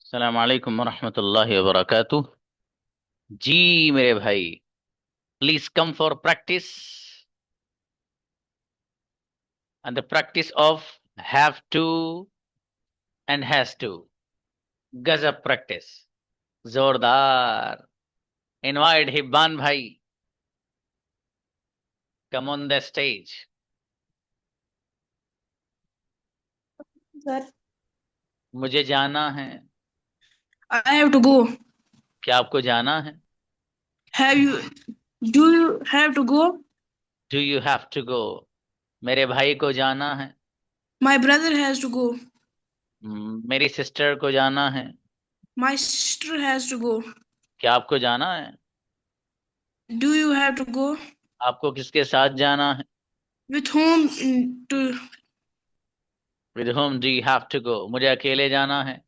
अस्सलाम वालेकुम वरहमतुल्लाहि वबरकातुह। जी मेरे भाई, please come for practice and the practice of have to and has to. गजब प्रैक्टिस, जोरदार। इनवाइट हिब्बान भाई, come on the stage. Sir, मुझे जाना है। I have to go. क्या आपको जाना है? Have you? Do you have to go? Do you have to go? मेरे भाई को जाना है। My brother has to go. मेरी सिस्टर को जाना है। My sister has to go. क्या आपको जाना है? Do you have to go? आपको किसके साथ जाना है? With whom to? With whom do you have to go? मुझे अकेले जाना है।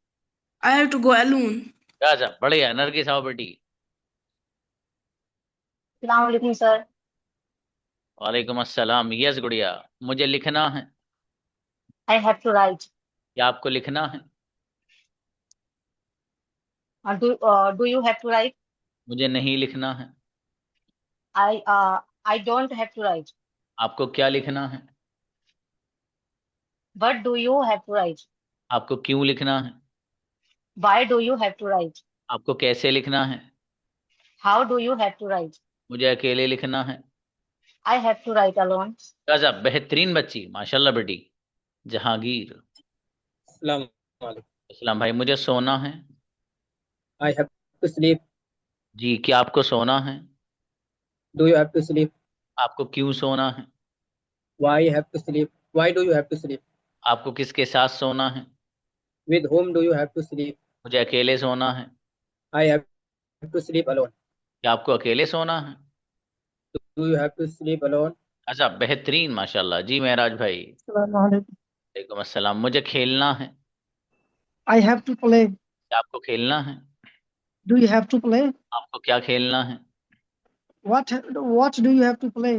I have to go alone. गजब, बढ़िया। नरगिस आओ बेटी। सलामकुम सर। वालेकुम अस्सलाम। यस गुड़िया, मुझे लिखना है। I have to write. क्या आपको लिखना है? Do you have to write. मुझे नहीं लिखना है। I I don't have to write. आपको क्या लिखना है? What do you have to write. आपको क्यों लिखना है? Why do you have to write. आपको कैसे लिखना है? How do you have to write. मुझे अकेले लिखना है। I have to write alone. गजब, बेहतरीन बच्ची, माशाल्लाह बेटी। जहांगीर। अस्सलाम वालेकुम। इस्लाम भाई, मुझे सोना है। I have to sleep. जी, क्या आपको सोना है? Do you have to sleep. आपको क्यों सोना है? Why have to sleep. Why do you have to sleep. आपको किसके साथ सोना है? With whom do you have to sleep. मुझे अकेले सोना है। I have to sleep alone. क्या आपको अकेले सोना है? Do you have to sleep alone. अच्छा, बेहतरीन, माशाल्लाह। जी महराज भाई। Assalamualaikum. वालेकुम अस्सलाम। मुझे खेलना है। I have to play. क्या आपको खेलना है? Do you have to play? आपको क्या खेलना है? What do you have to play?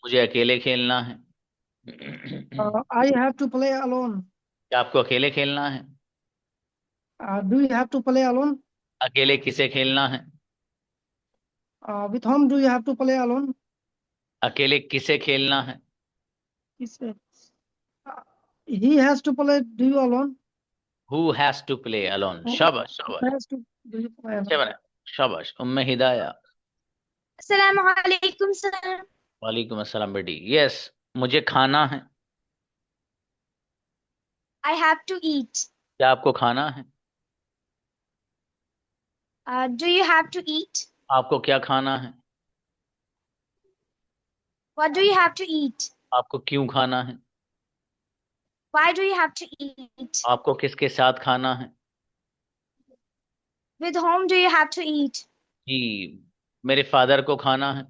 मुझे अकेले खेलना है। I have to play alone. क्या आपको अकेले खेलना है? Do you have to play alone? अकेले किसे खेलना है? With whom do you have to play alone? अकेले किसे खेलना है? Is uh, he has to play? Do you alone? Who has to play alone? Who शाबाश शाबाश। has to do you play अच्छे alone? बने। शाबाश उम्मे हिदाया। अस्सलामुअलैकुम सर। वालेकुम अस्सलाम बेटी। यस, मुझे खाना है। I have to eat. क्या आपको खाना है? Do you have to eat? आपको क्या खाना है? What do you have to eat? आपको क्यों खाना है? Why do you have to eat? आपको किसके साथ खाना है? With whom do you have to eat? जी, मेरे फादर को खाना है।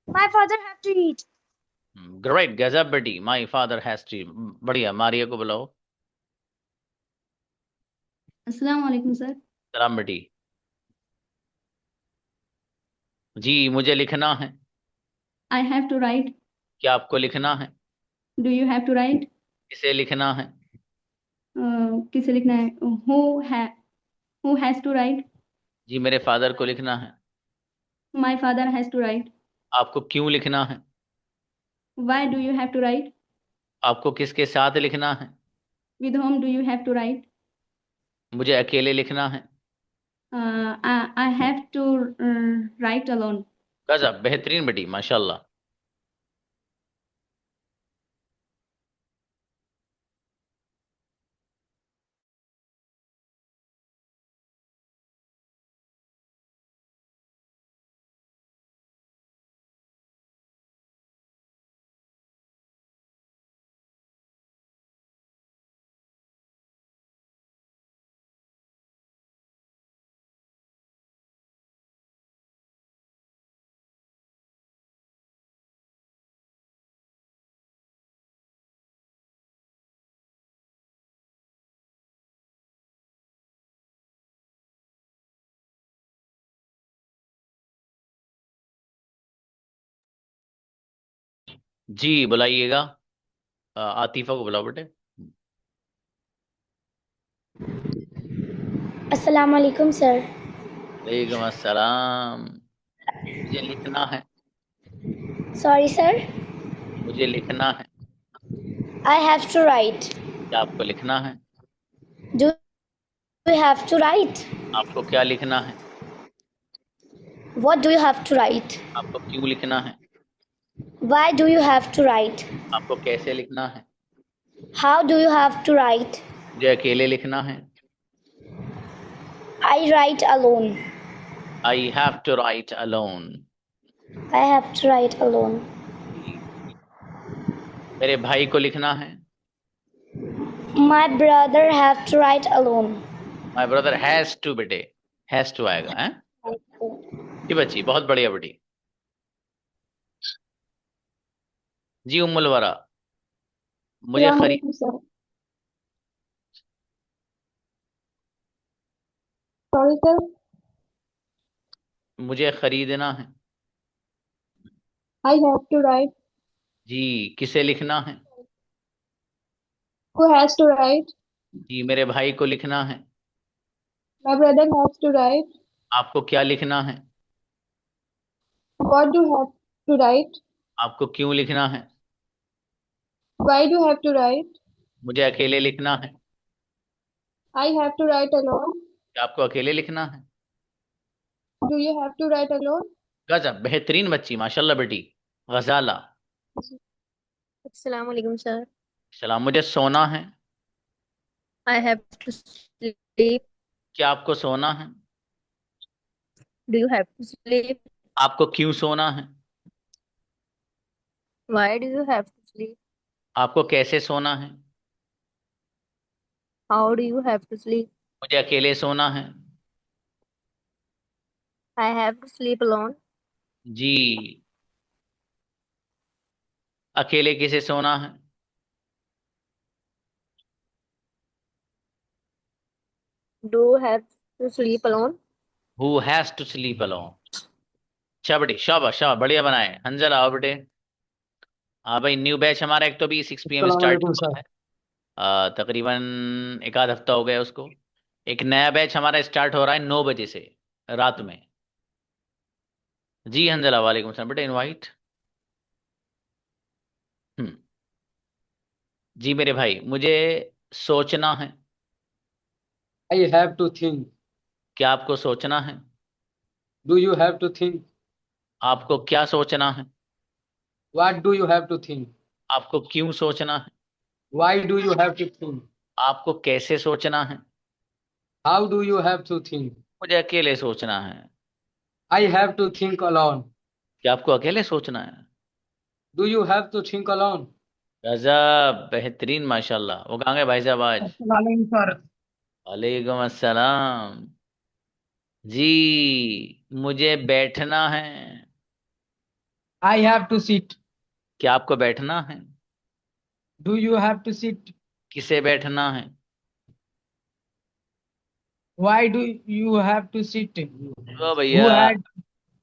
My father have to eat. Great, गजब बेटी। My father has to. बढ़िया। मारिया को बुलाओ। अस्सलाम वालेकुम सर। सलाम बेटी। जी, मुझे लिखना है। I have to write. क्या आपको लिखना है? Do you have to write. किसे लिखना है? किसे लिखना है? है हु हैज टू राइट। जी, मेरे फादर को लिखना है। My father has to write. आपको क्यों लिखना है? Why do you have to write. आपको किसके साथ लिखना है? With whom do you have to write. मुझे अकेले लिखना है। I have to write alone. गजब, बेहतरीन बेटी, माशाल्लाह। जी बुलाइएगा। आतिफा को बुलाओ बेटे। Assalamu alaikum, sir. वालेकुम अस्सलाम। मुझे लिखना है। Sorry, sir. मुझे लिखना है। I have to write. क्या आपको लिखना है? Do you have to write? आपको क्या लिखना है? What do you have to write? आपको क्यों लिखना है? Why do you have to write? आपको कैसे लिखना है? How do you have to write? मुझे अकेले लिखना है। I write alone. I have to write alone। I have to write alone. मेरे भाई को लिखना है। My brother have to write alone. My brother has to बेटे, has to आएगा हैं? जी बच्ची, बहुत बढ़िया बेटी। जी उम्मुल वरा, मुझे खरीद Sorry, sir. मुझे खरीदना है। I have to write. जी किसे लिखना है? Who has to write? जी मेरे भाई को लिखना है। My brother has to write. आपको क्या लिखना है? What do you have to write? आपको क्यों लिखना है? Why do you have to write? मुझे अकेले लिखना है। I have to write alone. क्या आपको अकेले लिखना है? Do you have to write alone? गजब, बेहतरीन बच्ची, माशाल्लाह बेटी। गजाला। अस्सलाम वालेकुम सर। सलाम। मुझे सोना है। I have to sleep. क्या आपको सोना है? Do you have to sleep? आपको क्यों सोना है? Why do you have to sleep? आपको कैसे सोना है? How do you have to sleep? मुझे अकेले सोना है। I have to sleep alone. जी अकेले किसे सोना है? Do you have to sleep alone? Who has to sleep alone? अच्छा बेटी, शाबाश शाबाश, बढ़िया बनाए। हंजल आओ बेटे। हाँ भाई, न्यू बैच हमारा एक तो भी 6 PM स्टार्ट हुआ है। तकरीबन एक आध हफ्ता हो गया उसको। एक नया बैच हमारा स्टार्ट हो रहा है 9 बजे से रात में। जी हंजला, वालेकुम सलाम बेटे, इनवाइट। हम्म। जी मेरे भाई, मुझे सोचना है। I have to think. क्या आपको सोचना है? Do you have to think? आपको क्या सोचना है? What do you have to think? आपको क्यों सोचना है? Why do you have to think? आपको कैसे सोचना है? How do you have to think? मुझे अकेले सोचना है। I have to think alone. क्या आपको अकेले सोचना है? Do you have to think alone? गजब, बेहतरीन, माशाल्लाह। वो कहाँ गए भाई साहब आज? Assalamualaikum, sir. वालेकुम अस्सलाम। जी मुझे बैठना है। I have to sit. क्या आपको बैठना है? Do you have to sit? किसे बैठना है? Why do you have to sit? ओ भैया।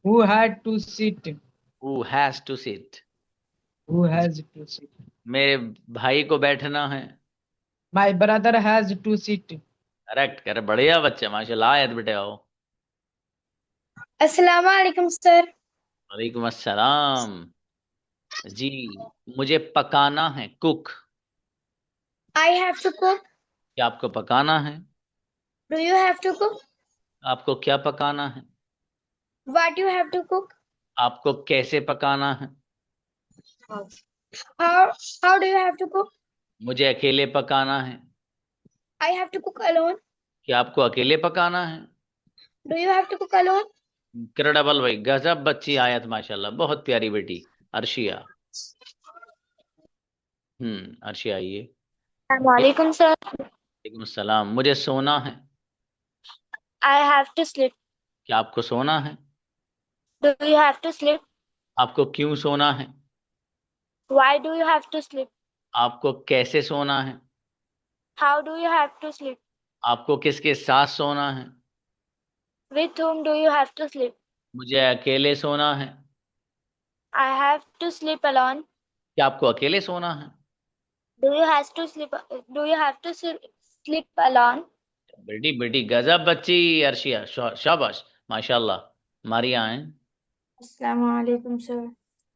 Who had to sit? Who has to sit? Who has to sit? मेरे भाई को बैठना है। My brother has to sit. Correct कर, बढ़िया बच्चे, माशाल्लाह। आयत बेटे आओ। Assalamu alaikum, sir. वालेकुम अस्सलाम। जी मुझे पकाना है, cook. I have to cook. क्या आपको पकाना है? Do you have to cook? आपको क्या पकाना है? What do you have to cook? आपको कैसे पकाना है? How do you have to cook? मुझे अकेले पकाना है। I have to cook alone. क्या आपको अकेले पकाना है? Do you have to cook alone? Incredible भाई, गजब बच्ची आयत, माशाल्लाह, बहुत प्यारी बेटी। अर्शिया। अर्शिया आइए। Assalamu alaikum, sir. वालेकुम सलाम। मुझे सोना है। I have to sleep. क्या आपको सोना है? Do you have to sleep? आपको क्यों सोना है? Why do you have to sleep? आपको कैसे सोना है? How do you have to sleep? आपको किसके साथ सोना है? With whom do you have to sleep? मुझे अकेले सोना है। I have to sleep alone. क्या आपको अकेले सोना है? Do you have to sleep? Do you have to sleep alone? बेटी बेटी गजब बच्ची अर्शिया, शाबाश, माशाल्लाह। मारिया हैं। Assalamualaikum, sir.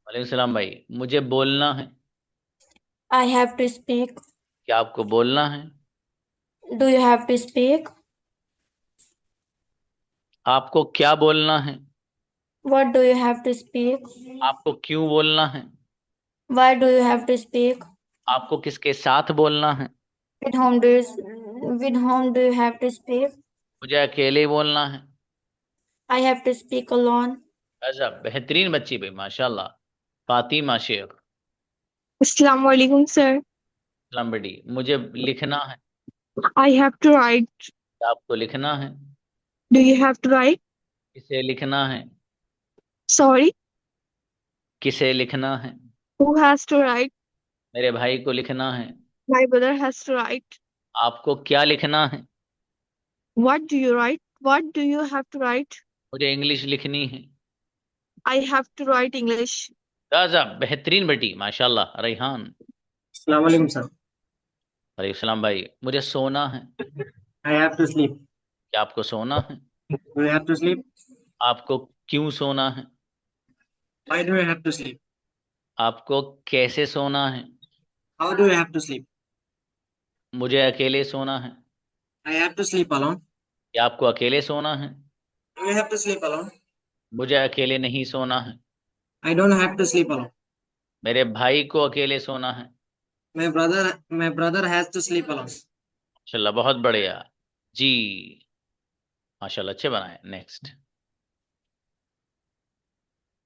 वालेकुम सलाम भाई। मुझे बोलना है। I have to speak. क्या आपको बोलना है? Do you have to speak? आपको क्या बोलना है? What do you have to speak? आपको क्यों बोलना है? Why do you have to speak? आपको किसके साथ बोलना है? With whom do you have to speak? मुझे अकेले बोलना है। I have to speak alone. गजब, बेहतरीन बच्ची भाई, माशाल्लाह। फातिमा शेख। Assalamualaikum, sir. सलाम बेटी। मुझे लिखना है। I have to write. आपको लिखना है। Do you have to write? किसे लिखना है? Sorry. किसे लिखना है? Who has to write? मेरे भाई को लिखना है। My brother has to write. आपको क्या लिखना है? What do you write? What do you have to write? मुझे इंग्लिश लिखनी है। I have to write English. गजब, बेहतरीन बेटी, माशाल्लाह। रेहान। अस्सलाम वालेकुम सर। वालेकुम सलाम भाई। मुझे सोना है। I have to sleep. क्या आपको सोना है? Do you have to sleep? आपको क्यों सोना है? Why do you have to sleep? आपको कैसे सोना है? How do you have to sleep? मुझे अकेले सोना है। I have to sleep alone. क्या आपको अकेले सोना है? Do you have to sleep alone? मुझे अकेले नहीं सोना है। I don't have to sleep alone. मेरे भाई को अकेले सोना है। My brother has to sleep alone. माशाल्लाह, बहुत बढ़िया जी, माशाल्लाह, अच्छे बनाए। नेक्स्ट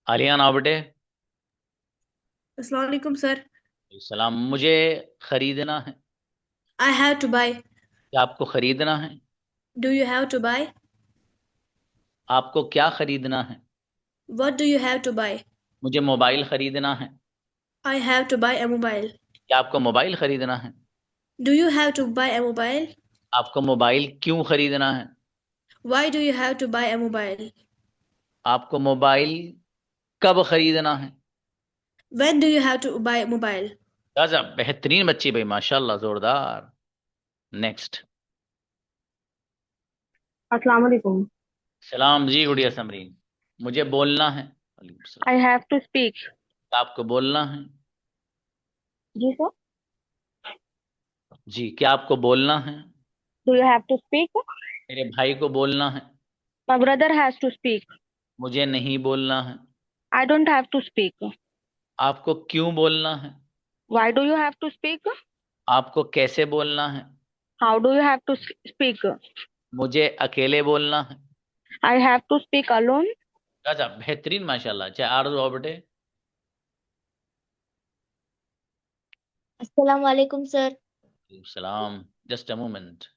आलियान, आओ बेटे। Assalamualaikum, sir. सलाम। मुझे खरीदना है। I have to buy. क्या आपको खरीदना है? Do you have to buy? आपको क्या खरीदना है? What do you have to buy? मुझे मोबाइल खरीदना है। I have to buy a mobile. क्या आपको मोबाइल खरीदना है? Do you have to buy a mobile? आपको मोबाइल क्यों खरीदना है? Why do you have to buy a mobile? आपको मोबाइल कब खरीदना है? When do you have to buy a mobile? गजब, बेहतरीन बच्ची भाई, माशाल्लाह, जोरदार। नेक्स्ट। Assalamualaikum. सलाम जी गुड़िया समरीन। मुझे बोलना है। वालेकुम सलाम। I have to speak. आपको बोलना है। जी sir. जी, क्या आपको बोलना है? Do you have to speak? मेरे भाई को बोलना है। My brother has to speak. मुझे नहीं बोलना है। I don't have to speak. आपको क्यों बोलना है? Why do you have to speak? आपको कैसे बोलना है? How do you have to speak? मुझे अकेले बोलना है। I have to speak alone. गजब, बेहतरीन, माशाल्लाह। चाहे आरज़ू आओ बेटे। Assalamualaikum, sir. सलाम। Just a moment.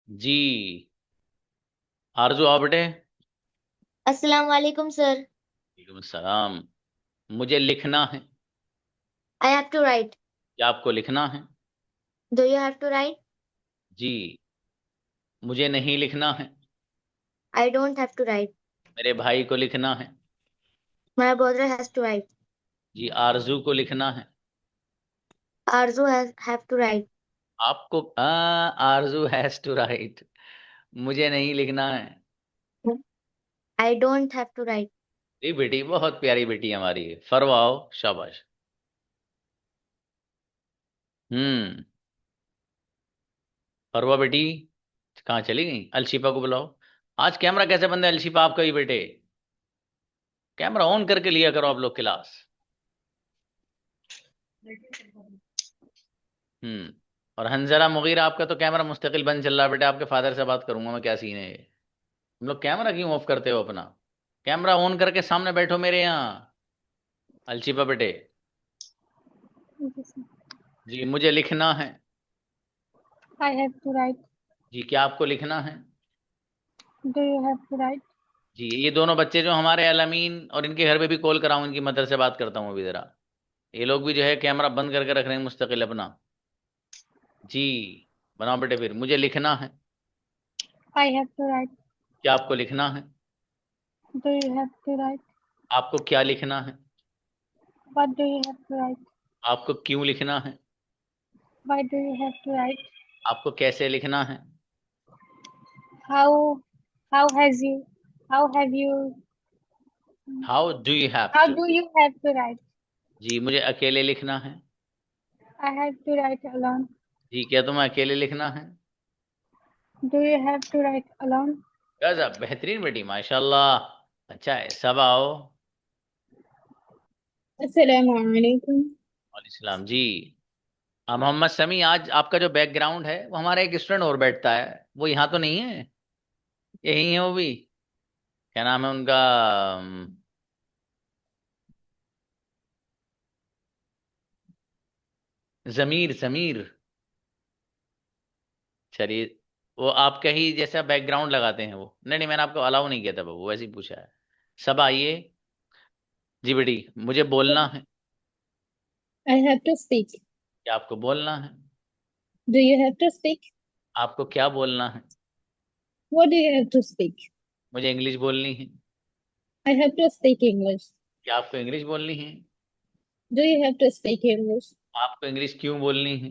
जी, आरज़ू आओ बेटे। Assalamualaikum, sir. वालेकुम सलाम। मुझे लिखना है। I have to write. क्या आपको लिखना है? Do you have to write? जी, मुझे नहीं लिखना है। I don't have to write. मेरे भाई को लिखना है। My brother has to write. जी, आरज़ू को लिखना है। Arzu has have to write. आपको आरज़ू हैज टू राइट। मुझे नहीं लिखना है। I don't have to write. जी बेटी, बहुत प्यारी बेटी हमारी। फरवाओ, शाबाश। फरवा बेटी कहाँ चली गई? अलशिफा को बुलाओ। आज कैमरा कैसे बंद है अलशिफा आपका ही बेटे? कैमरा ऑन करके लिया करो आप लोग क्लास। और हंजरा मुगीरा, आपका तो कैमरा मुस्तकिल बंद चल रहा है बेटे। आपके फादर से बात करूंगा मैं, क्या सीन है ये? हम लोग कैमरा क्यों ऑफ करते हो अपना? कैमरा ऑन करके सामने बैठो मेरे यहाँ। अलशिफा बेटे जी, मुझे लिखना है। I have to write. जी, क्या आपको लिखना है? Do you have to write? जी, ये दोनों बच्चे जो हमारे अलामीन और इनके घर पे भी कॉल कराऊं, इनकी मदर से बात करता हूँ अभी जरा। ये लोग भी जो है कैमरा बंद करके रख रहे हैं मुस्तकिल अपना। जी, बनाओ बेटे, फिर मुझे लिखना है। I have to write. क्या आपको लिखना है? Do you have to write? आपको क्या लिखना है? What do you have to write? आपको क्यों लिखना है? Why do you have to write? आपको कैसे लिखना है? How how has you how have you how do you have how to? do you have to write? जी, मुझे अकेले लिखना है। I have to write alone. जी, क्या तुम्हें अकेले लिखना है? Do you have to write alone? गजब, बेहतरीन बेटी, माशाल्लाह। अच्छा है, सब आओ। Assalamualaikum. वालेकुम जी। मोहम्मद समी, आज आपका जो बैकग्राउंड है वो हमारा एक स्टूडेंट और बैठता है, वो यहाँ तो नहीं है? यही है वो भी? क्या नाम है उनका? जमीर, जमीर। चलिए, वो आपका ही जैसा बैकग्राउंड लगाते हैं वो। नहीं नहीं, मैंने आपको अलाउ नहीं किया था बाबू, वैसे ही पूछा है। सब आइए। जी बेटी, मुझे बोलना है। I have to speak. क्या आपको बोलना है? Do you have to speak? आपको क्या बोलना है? What do you have to speak? मुझे इंग्लिश बोलनी है। I have to speak English. क्या आपको इंग्लिश बोलनी है? Do you have to speak English? आपको इंग्लिश क्यों बोलनी है?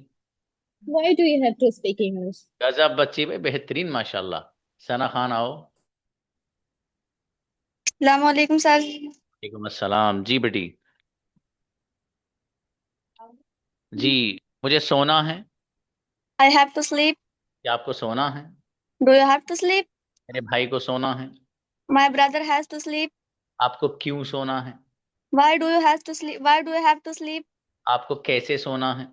Why do you have to speak English? गजब बच्ची भाई, बेहतरीन माशाल्लाह। सना खान आओ। Assalamualaikum, sir. वालेकुम अस्सलाम। जी बेटी। जी, मुझे सोना है। I have to sleep. क्या आपको सोना है? Do you have to sleep? मेरे भाई को सोना है। My brother has to sleep. आपको क्यों सोना है? Why do you have to sleep? Why do you have to sleep? आपको कैसे सोना है?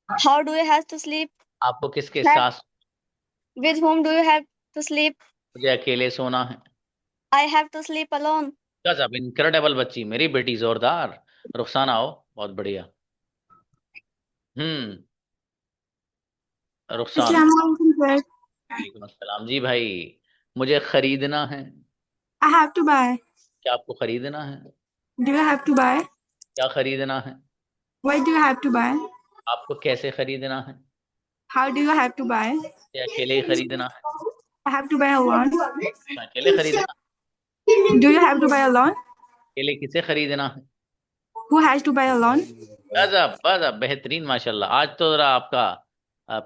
How do you have to sleep? आपको किसके That साथ? with whom do you have to sleep? मुझे अकेले सोना है। I have to sleep alone. गजब, इनक्रेडिबल बच्ची, मेरी बेटी जोरदार। रुखसाना आओ, बहुत बढ़िया। हम्म, रुखसाना। Assalamualaikum, sir. वालेकुम अस्सलाम। जी भाई, मुझे खरीदना है। I have to buy. क्या आपको खरीदना है? Do you have to buy? क्या खरीदना है? Why do you have to buy? आपको कैसे खरीदना है? How do you have to buy? या अकेले ही खरीदना है? I have to buy alone. अकेले खरीदना? Do you have to buy alone? अकेले किसे खरीदना है? Who has to buy alone? गजब गजब, बेहतरीन माशाल्लाह। आज तो जरा आपका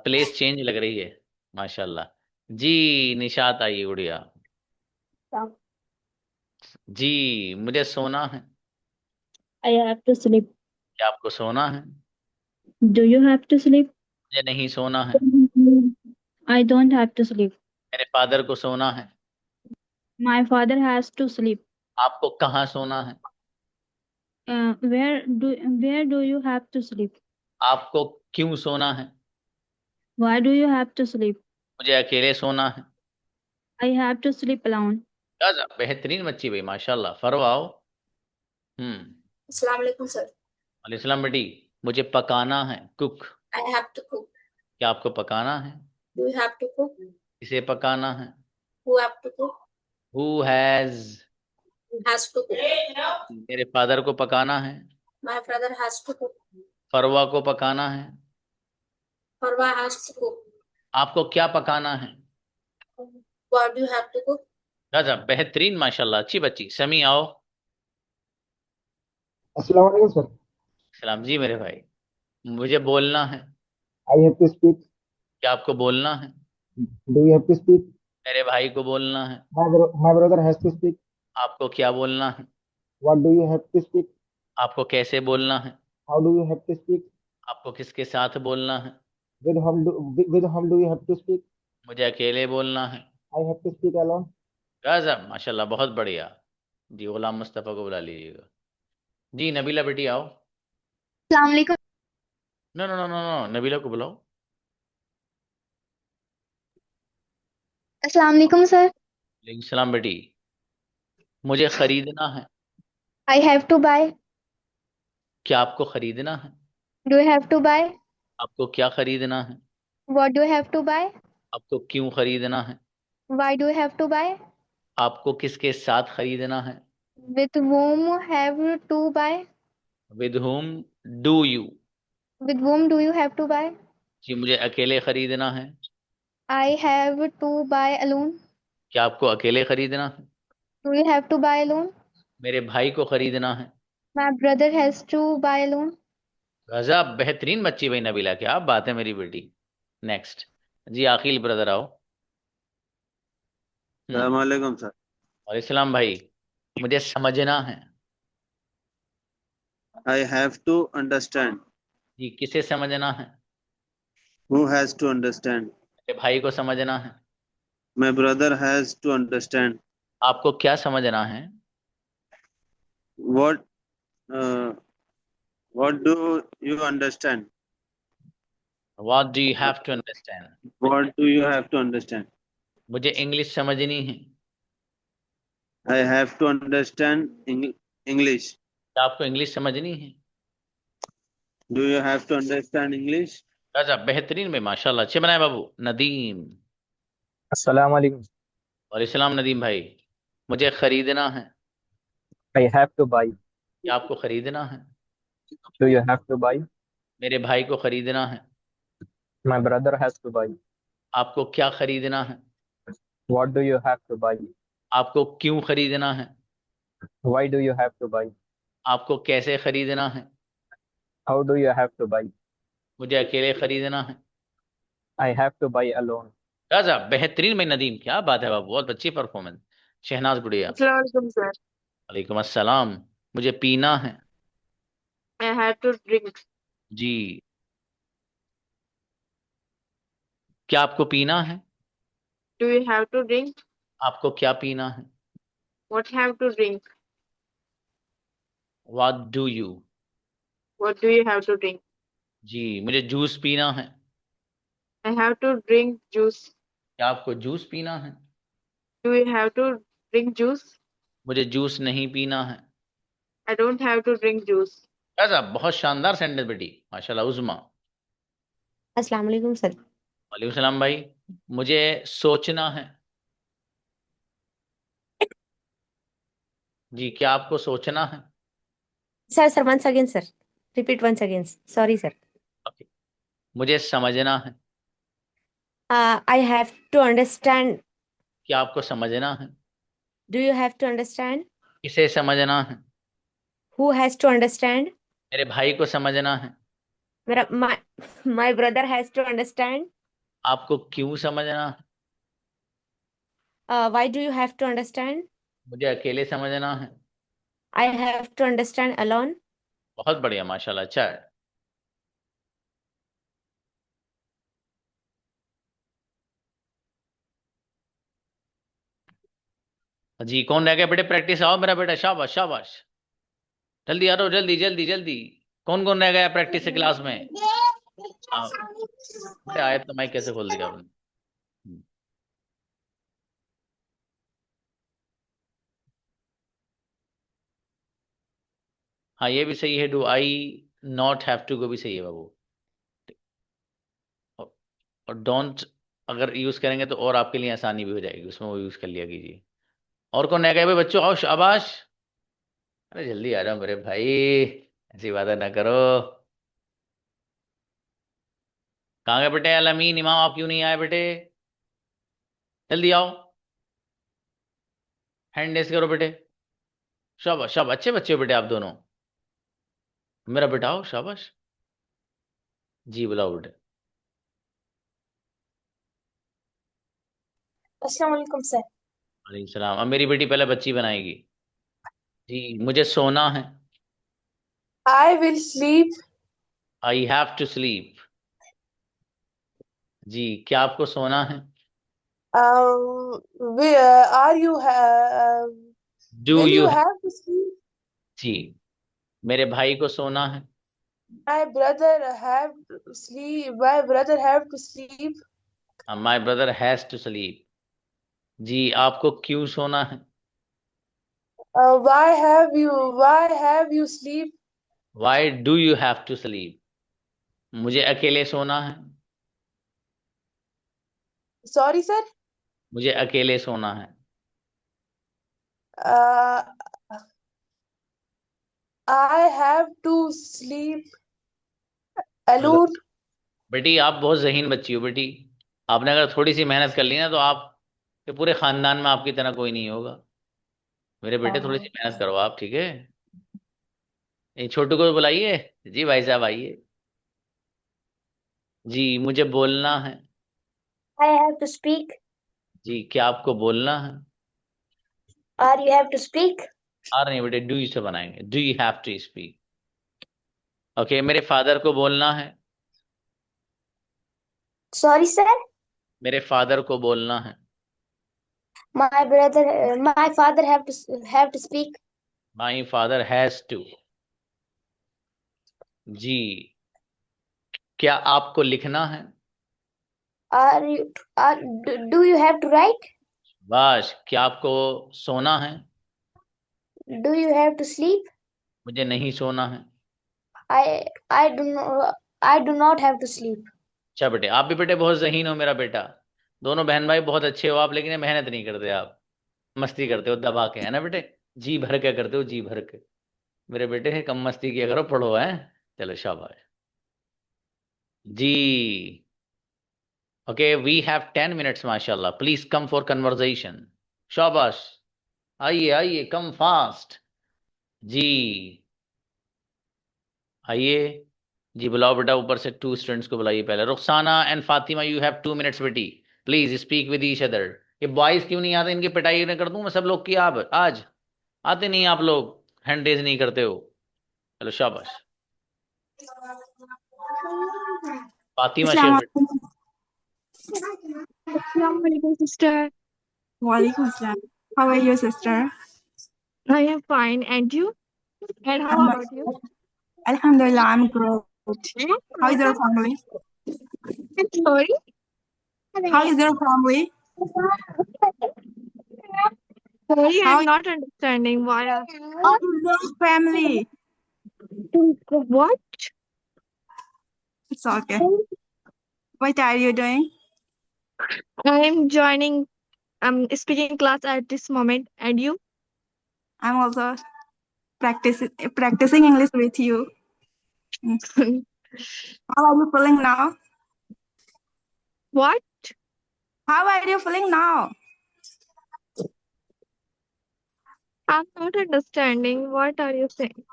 प्लेस चेंज लग रही है माशाल्लाह। जी, निशात आइए गुड़िया। जी, मुझे सोना है। I have to sleep. क्या आपको सोना है? Do you have to sleep? मुझे नहीं सोना है। I don't have to sleep. मेरे फादर को सोना है। My father has to sleep. आपको कहाँ सोना है? Where do you have to sleep? आपको क्यों सोना है? Why do you have to sleep? मुझे अकेले सोना है। I have to sleep alone. गजब, बेहतरीन बच्ची भाई माशाल्लाह। फरवाओ। Assalamualaikum, sir. वालेकुम बेटी, मुझे पकाना है। Cook. I have to cook. क्या आपको पकाना है? Do you have to cook? किसे पकाना है? Who have to cook? Who has? Who has to cook? मेरे फादर को पकाना है। My brother has to cook. फरवा को पकाना है। Farwa has to cook. आपको क्या पकाना है? What do you have to cook? गजब, बेहतरीन माशाल्लाह, अच्छी बच्ची। समी आओ। अस्सलाम वालेकुम सर। सलाम जी मेरे भाई, मुझे बोलना है। I have to speak. क्या आपको बोलना है? Do you have to speak? मेरे भाई को बोलना है। My brother has to speak. आपको क्या बोलना है? What do you have to speak? आपको कैसे बोलना है? How do you have to speak? आपको किसके साथ बोलना है? With whom do you have to speak? मुझे अकेले बोलना है। I have to speak alone. गजब माशाल्लाह, बहुत बढ़िया। जी, गुलाम मुस्तफ़ा को बुला लीजिएगा। जी, नबीला बेटी आओ। Assalamualaikum. No no no no no, Nabila को बुलाओ। Assalamualaikum, sir. वालेकुम सलाम बेटी, मुझे खरीदना है। I have to buy. क्या आपको खरीदना है? Do you have to buy? आपको क्या खरीदना है? What do you have to buy? आपको क्यों खरीदना है? Why do you have to buy? आपको किसके साथ खरीदना है? With whom have to buy? With whom do you? With whom do you have to buy? जी मुझे अकेले खरीदना है। I have to buy alone. क्या आपको अकेले खरीदना है? Do you have to buy alone? मेरे भाई को खरीदना है। My brother has to buy alone. गजब, बेहतरीन बच्ची भाई नबीला, क्या बात है मेरी बेटी। नेक्स्ट जी आखिल ब्रदर आओ। सलामकुम सर। वालेकुम भाई, मुझे समझना है। I have to understand. जी किसे समझना है? Who has to understand. मेरे भाई को समझना है। My brother has to understand. आपको क्या समझना है? What what do you understand. What do you have to understand? What do you have to understand. मुझे इंग्लिश समझनी है। I have to understand English. क्या आपको इंग्लिश समझनी है? Do you have to understand English. गजब, बेहतरीन में माशाल्लाह, अच्छे बनाए बाबू। नदीम। अस्सलाम वालेकुम। वालेकुम नदीम भाई, मुझे खरीदना है। I have to buy. क्या आपको खरीदना है? Do you have to buy? मेरे भाई को खरीदना है। My brother has to buy. आपको क्या खरीदना है? What do you have to buy? आपको क्यों खरीदना है? Why do you have to buy? आपको कैसे खरीदना है? How do you have to buy? मुझे अकेले खरीदना है। I have to buy alone. गजब, बेहतरीन में नदीम, क्या बात है बाबू, बहुत अच्छी परफॉर्मेंस। शहनाज गुड़िया। Assalamualaikum, sir. वालेकुम अस्सलाम। मुझे पीना है। I have to drink. जी क्या आपको पीना है? Do you have to drink? आपको क्या पीना है? What have to drink? What do you? What do you have to drink? जी मुझे जूस पीना है। I have to drink juice. क्या आपको जूस पीना है? Do you have to drink juice? मुझे जूस नहीं पीना है। I don't have to drink juice. गजब, बहुत शानदार सेंटेंस बेटी, माशाल्लाह। उज़मा। अस्सलाम वालेकुम सर। वालेकुम सलाम भाई, मुझे सोचना है। जी क्या आपको सोचना है? Sir once again sir, repeat once again. Sorry sir. Okay, मुझे समझना है। I have to understand. क्या आपको समझना है? Do you have to understand? किसे समझना है? Who has to understand? मेरे भाई को समझना है। मेरा my brother has to understand. आपको क्यों समझना है? Why do you have to understand? मुझे अकेले समझना है। I have to understand alone. बहुत बढ़िया माशाल्लाह, अच्छा है। जी कौन रह गया बेटे? प्रैक्टिस आओ मेरा बेटा, शाबाश शाबाश, जल्दी आ रहा हो, जल्दी जल्दी जल्दी। कौन कौन रह गया प्रैक्टिस से क्लास में? आओ बेटे, आयत तो माइक कैसे खोल दिया आपने? हाँ ये भी सही है, do I not have to को भी सही है बाबू। और डोंट अगर यूज करेंगे तो और आपके लिए आसानी भी हो जाएगी, उसमें वो यूज कर लिया कीजिए। और कौन रह गए भाई बच्चों? आओ शाबाश, अरे जल्दी आ जाओ मेरे भाई, ऐसी बातें ना करो। कहाँ गए बेटे? अलमीन इमाम, आप क्यों नहीं आए बेटे? जल्दी आओ, हैंड रेस करो बेटे। शाबाश शाबाश, अच्छे बच्चे हो बेटे आप दोनों। मेरा बेटा आओ, शाबाश। जी बुलाओ बेटे। Assalamualaikum, sir. वालेकुम सलाम। अब मेरी बेटी पहले बच्ची बनाएगी। जी मुझे सोना है। I will sleep. I have to sleep. जी क्या आपको सोना है? Are you do will you? you have to sleep? जी मेरे भाई को सोना है। My brother have to sleep. My brother have to sleep. My brother has to sleep. जी आपको क्यों सोना है? Why have you sleep? Why do you have to sleep? मुझे अकेले सोना है। Sorry, sir. मुझे अकेले सोना है। I have to sleep alone. बेटी आप बहुत ज़हीन बच्ची हो बेटी। आपने अगर थोड़ी सी मेहनत कर ली ना तो आप के पूरे खानदान में आपकी तरह कोई नहीं होगा। मेरे बेटे थोड़ी सी मेहनत करो आप, ठीक है। ये छोटू को बुलाइए। जी भाई साहब आइए। जी मुझे बोलना है। I have to speak. जी क्या आपको बोलना है? Or you have to speak. और नहीं बेटे, डू से बनाएंगे। Do you have to speak. Okay, मेरे फादर को बोलना है। Sorry, sir. मेरे फादर को बोलना है। My father have to speak. My father has to. जी क्या आपको लिखना है? Do you have to write? बस क्या आपको सोना है? Do you have to sleep? मुझे नहीं सोना है। I do not have to sleep. अच्छा बेटे, आप भी बेटे बहुत ज़हीन हो मेरा बेटा। दोनों बहन भाई बहुत अच्छे हो आप, लेकिन ये मेहनत नहीं करते आप, मस्ती करते हो दबा के, है ना बेटे? जी भर के करते हो, जी भर के। मेरे बेटे है कम मस्ती किया करो, पढ़ो है। चलो शाबाश। जी ओके, वी हैव 10 minutes माशाल्लाह। Please come for conversation. शाबाश, आइए आइए, कम फास्ट। जी आइए। जी बुलाओ बेटा, ऊपर से 2 स्टूडेंट्स को बुलाइए पहले। Rukhsana and Fatima, you have 2 minutes बेटी। Please speak with each other. ये बॉयज क्यों नहीं आते? इनकी पिटाई न कर दूं मैं सब लोग की। आप आज आते नहीं आप लोग, हैंड रेज नहीं करते हो। चलो शाबाश। फातिमा शेर बेटा। Assalamualaikum, sister. Walaikum assalam. How are you, sister? I am fine. And you? And how about you? Alhamdulillah, I'm good. How is your family? Sorry? How is your family? Sorry, How I'm not understanding why. is your family? What? It's okay. What are you doing? I'm joining speaking class at this moment. And you? I'm also practicing English with you. How are you feeling now? What? How are you feeling now? I'm not understanding. What are you saying?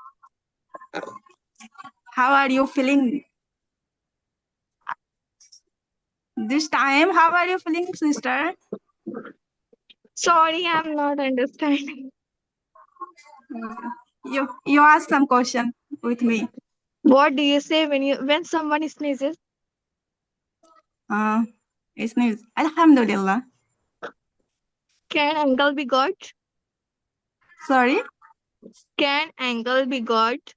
How are you feeling this time? How are you feeling, sister? Sorry, I'm not understanding. You ask some question with me. What do you say when someone sneezes? It's news. Alhamdulillah. Can angle be got? Sorry. Can angle be got?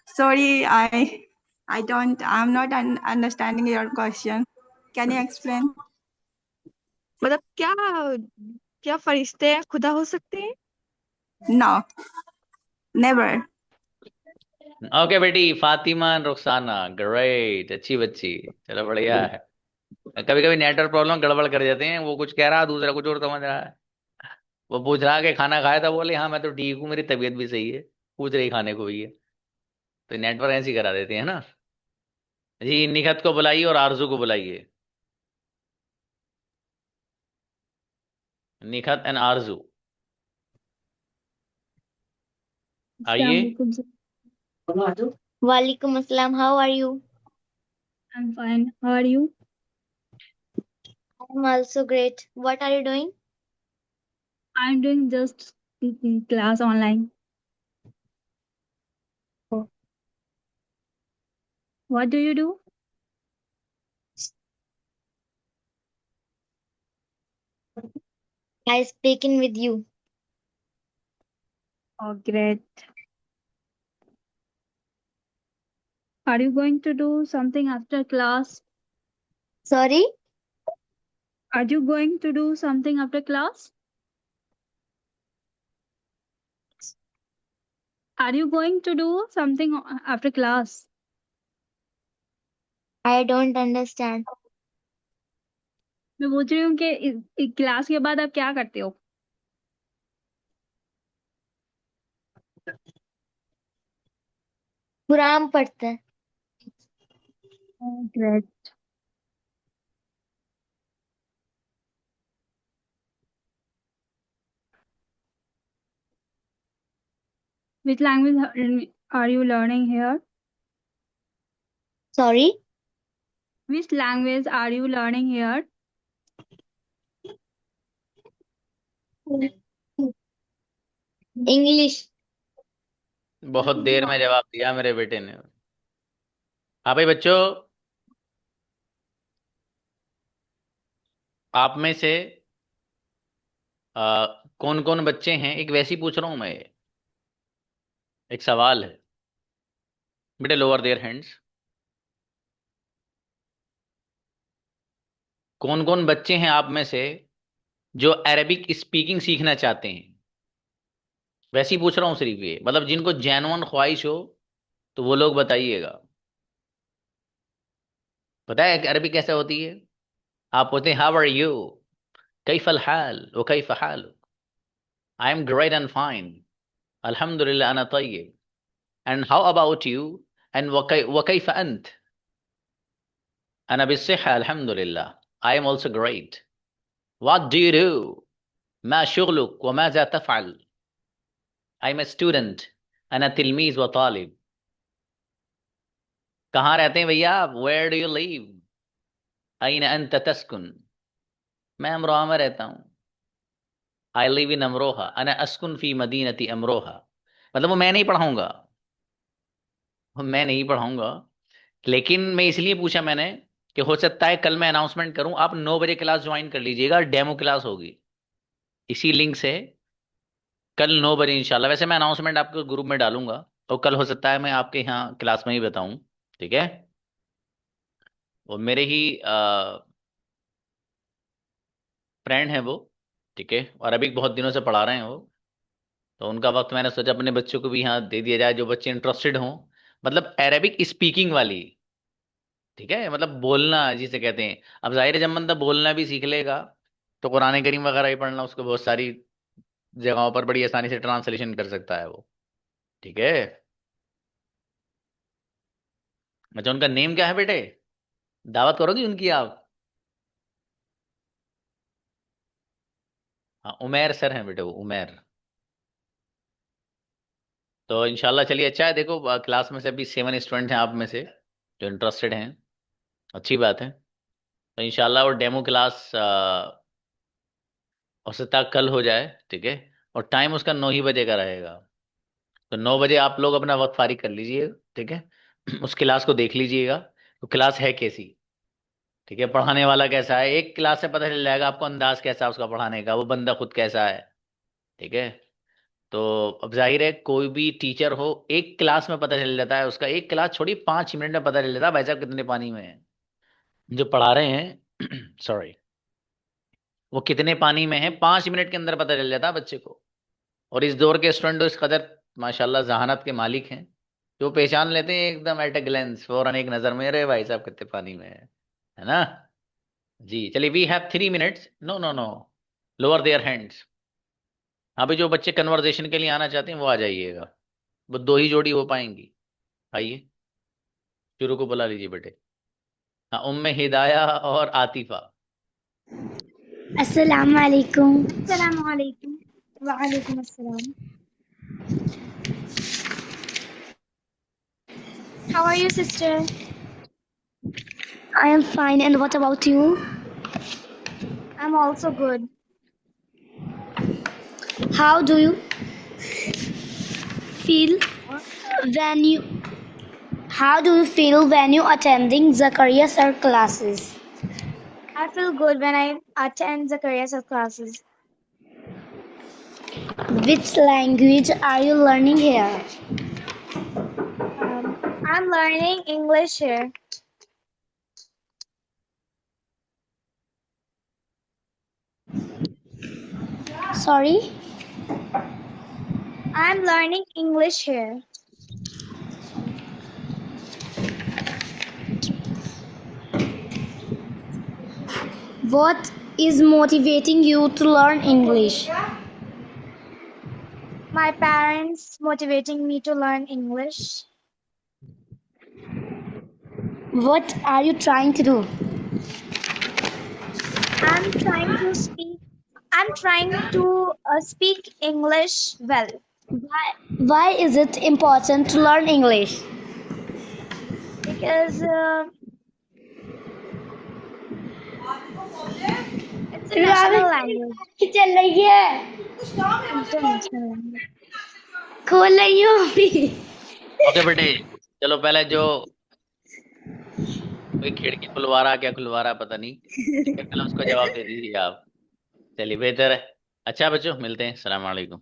Sorry, I'm not understanding your question. Can you explain? मतलब क्या फरिश्ते हैं खुदा हो सकते हैं? No, never. Okay बेटी, Fatima Rukhsana, great, अच्छी बच्ची। चलो बढ़िया है। कभी कभी नेटवर्क प्रॉब्लम गड़बड़ कर जाते हैं, वो कुछ कह रहा दूसरा कुछ और समझ रहा है। वो पूछ रहा कि खाना खाया था, बोले हाँ मैं तो ठीक हूँ, मेरी तबीयत भी सही है। पूछ रही खाने को भी है, तो नेटवर्क ऐसे ही करा देते हैं ना। जी निखत को बुलाइए और आरजू को बुलाइए। निखत एंड आरजू आइए। Walaikum assalam. How are you? I'm fine. How are you? I'm also great. What are you doing? I'm doing just class online. What do you do? I speaking with you. Oh, great. Are you going to do something after class? Sorry? Are you going to do something after class? Are you going to do something after class? I don't understand. मैं पूछ रही हूँ कि class के बाद आप क्या करते हो? कुरान पढ़ते हैं. Great. Which language are you learning here? Sorry. Which language are you learning here? English. बहुत देर में जवाब दिया मेरे बेटे ने। हाँ भाई बच्चों, आप में से कौन कौन बच्चे हैं, एक वैसे ही पूछ रहा हूं मैं, एक सवाल है बेटे, लोअर देयर हैंड्स। कौन कौन बच्चे हैं आप में से जो अरेबिक स्पीकिंग सीखना चाहते हैं? वैसे ही पूछ रहा हूँ सिर्फ, ये मतलब जिनको जेन्युइन ख्वाहिश हो तो वो लोग बताइएगा। पता है अरबी कैसे होती है? आप पूछते हैं हाउ आर यू, कैफल हाल व कैफ हाल, I am great and fine, अल्हम्दुलिल्लाह अना तय्यब, and how about you, and व कैफ अंत, अना बिस्सिहा अल्हम्दुलिल्लाह, I am also great, what do you do, मा शुगलुक व माज़ा तफ़अल, आई एम अ स्टूडेंट, अना तिलमीज़ व तालिब। कहाँ रहते हैं भैया आप? वेयर डू यू लिव, अइन अंत तस्कुन, मैं अमरोहा में रहता हूँ, आई लिव इन अमरोहा, अना अस्कुन फी मदीनती अमरोहा। मतलब वो मैं नहीं पढ़ाऊंगा, लेकिन मैं इसलिए पूछा मैंने कि हो सकता है कल मैं अनाउंसमेंट करूं, आप 9 बजे क्लास ज्वाइन कर लीजिएगा, डेमो क्लास होगी इसी लिंक से, कल 9 बजे इंशाल्लाह। वैसे मैं अनाउंसमेंट आपके ग्रुप में डालूंगा, तो कल हो सकता है मैं आपके यहाँ क्लास में ही बताऊं, ठीक है? वो मेरे ही फ्रेंड है वो, ठीक है, और अभी बहुत दिनों से पढ़ा रहे हैं वो, तो उनका वक्त मैंने सोचा अपने बच्चों को भी यहाँ दे दिया जाए, जो बच्चे इंटरेस्टेड हों, मतलब अरेबिक स्पीकिंग वाली, ठीक है, मतलब बोलना जिसे कहते हैं। अब जाहिर है जब बंदा बोलना भी सीख लेगा तो कुरान करीम वगैरह ही पढ़ना उसको बहुत सारी जगहों पर बड़ी आसानी से ट्रांसलेशन कर सकता है वो, ठीक है। अच्छा, उनका नेम क्या है बेटे? दावत करोगी उनकी आप? हाँ, उमेर सर हैं बेटे वो, उमेर। तो इंशाल्लाह चलिए, अच्छा है, देखो क्लास में से अभी 7 स्टूडेंट हैं आप में से जो इंटरेस्टेड हैं, अच्छी बात है। तो इंशाल्लाह वो डेमो क्लास हो सकता है कल हो जाए, ठीक है, और टाइम उसका 9 ही बजे का रहेगा, तो 9 बजे आप लोग अपना वक्त फारिग कर लीजिए, ठीक है। उस क्लास को देख लीजिएगा, तो क्लास है कैसी, ठीक है, पढ़ाने वाला कैसा है, एक क्लास से पता चल जाएगा आपको अंदाज कैसा है उसका पढ़ाने का, वो बंदा खुद कैसा है, ठीक है। तो अब जाहिर है कोई भी टीचर हो, एक क्लास में पता चल जाता है उसका, एक क्लास छोड़ी 5 मिनट में पता चल जाता है भाई साहब कितने पानी में है जो पढ़ा रहे हैं। सॉरी, वो कितने पानी में है 5 मिनट के अंदर पता चल जाता है बच्चे को। और इस दौर के स्टूडेंट इस कदर माशाल्लाह जहानत के मालिक हैं, जो पहचान लेते हैं एकदम एट ए ग्लेंस, फौरन एक नजर में, अरे भाई साहब कितने पानी में है ना। जी चलिए, we have 3 minutes, no no no, lower their hands. अभी जो बच्चे कन्वर्सेशन के लिए आना चाहते हैं वो आ जाइएगा, वो 2 ही जोड़ी हो पाएंगी। आइए, शुरू को बुला लीजिए बेटे। हाँ, उम्मे हिदाया और आतिफा। अस्सलाम वालेकुम. Assalamu alaikum. Wa alaikum assalam. How are you, sister? I am fine, and what about you? I'm also good. How do you feel when you attending Zakaria sir classes? I feel good when I attend Zakaria sir classes. Which language are you learning here? I'm learning English here. Sorry? I'm learning English here. What is motivating you to learn English? My parents motivating me to learn English. What are you trying to do? I'm trying to speak English well Why is it important to learn English? because it's a national language. चल रही है International language. खोल रही हूँ अभी okay बेटे, चलो पहले जो कोई खिड़की खुलवा क्या खुलवा रहा पता नहीं, पहले उसको जवाब दे दीजिए आप। चलिए बेहतर है। अच्छा बच्चों, मिलते हैं। अस्सलाम वालेकुम।